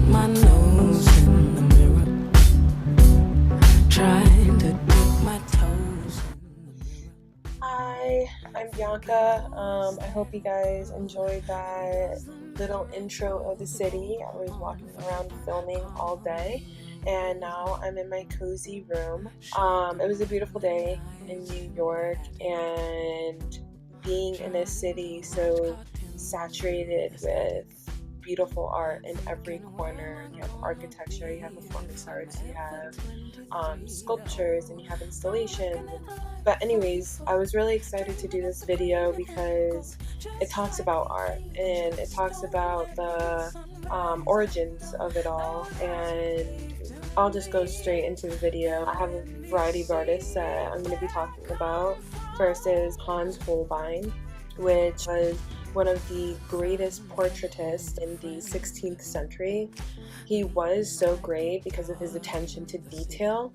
my nose in the mirror, trying to dip my toes in the mirror. Hi, I'm Bianca. I hope you guys enjoyed that little intro of the city. I was walking around filming all day, and now I'm in my cozy room. It was a beautiful day in New York, and being in a city so saturated with beautiful art in every corner. You have architecture, you have performance arts, you have sculptures, and you have installations. But anyways, I was really excited to do this video because it talks about art and it talks about the origins of it all, and I'll just go straight into the video. I have a variety of artists that I'm going to be talking about. First is Hans Holbein, which was one of the greatest portraitists in the 16th century. He was so great because of his attention to detail.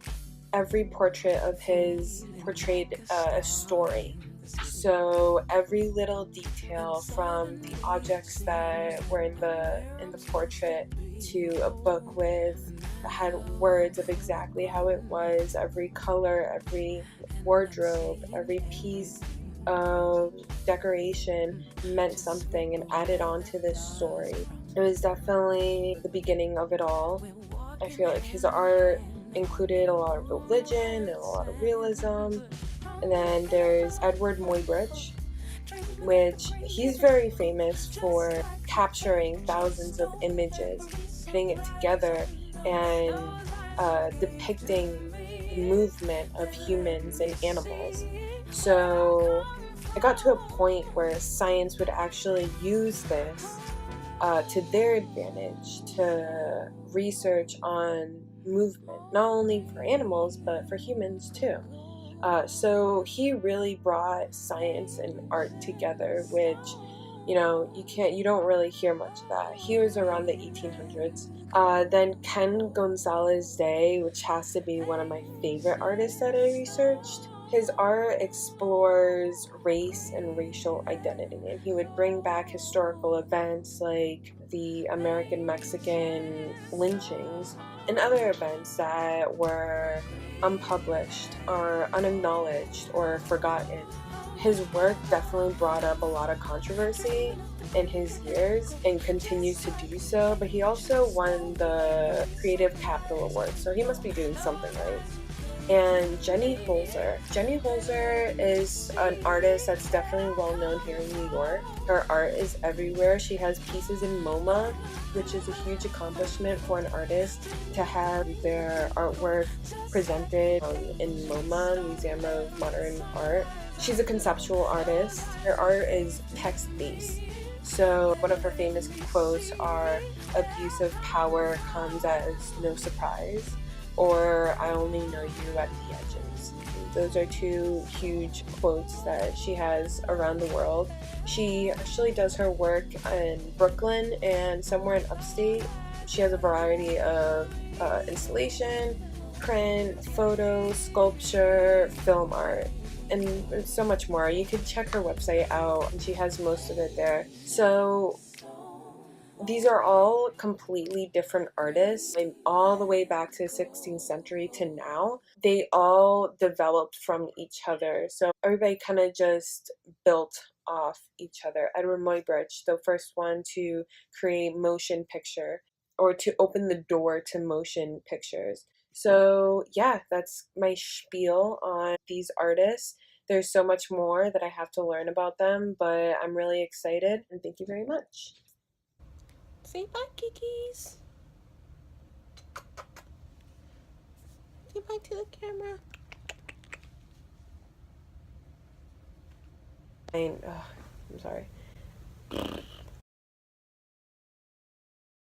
Every portrait of his portrayed a story. So every little detail, from the objects that were in the portrait to a book with had words of exactly how it was. Every color, every wardrobe, every piece of decoration meant something and added on to this story. It was definitely the beginning of it all. I feel like his art included a lot of religion and a lot of realism. And then there's Edward Muybridge, which he's very famous for capturing thousands of images, putting it together, and depicting the movement of humans and animals. So I got to a point where science would actually use this to their advantage to research on movement, not only for animals but for humans too. So he really brought science and art together, which you don't really hear much of that. He was around the 1800s. Then Ken Gonzalez-Day, which has to be one of my favorite artists that I researched. His art explores race and racial identity, and he would bring back historical events like the American-Mexican lynchings and other events that were unpublished or unacknowledged or forgotten. His work definitely brought up a lot of controversy in his years and continues to do so, but he also won the Creative Capital Award, so he must be doing something right. And Jenny Holzer. Jenny Holzer is an artist that's definitely well known here in New York. Her art is everywhere. She has pieces in MoMA, which is a huge accomplishment for an artist to have their artwork presented in MoMA, Museum of Modern Art. She's a conceptual artist. Her art is text-based. So one of her famous quotes are, "Abuse of power comes as no surprise," or "I only know you at the edges." Those are two huge quotes that she has around the world. She actually does her work in Brooklyn and somewhere in upstate. She has a variety of installation, print, photo, sculpture, film art, and so much more. You can check her website out, and she has most of it there. So these are all completely different artists, and all the way back to the 16th century to now. They all developed from each other. So everybody kind of just built off each other. Edward Muybridge, the first one to create motion picture, or to open the door to motion pictures. So yeah, that's my spiel on these artists. There's so much more that I have to learn about them, but I'm really excited, and thank you very much. Say bye, Kikis. Say bye to the camera. I'm sorry.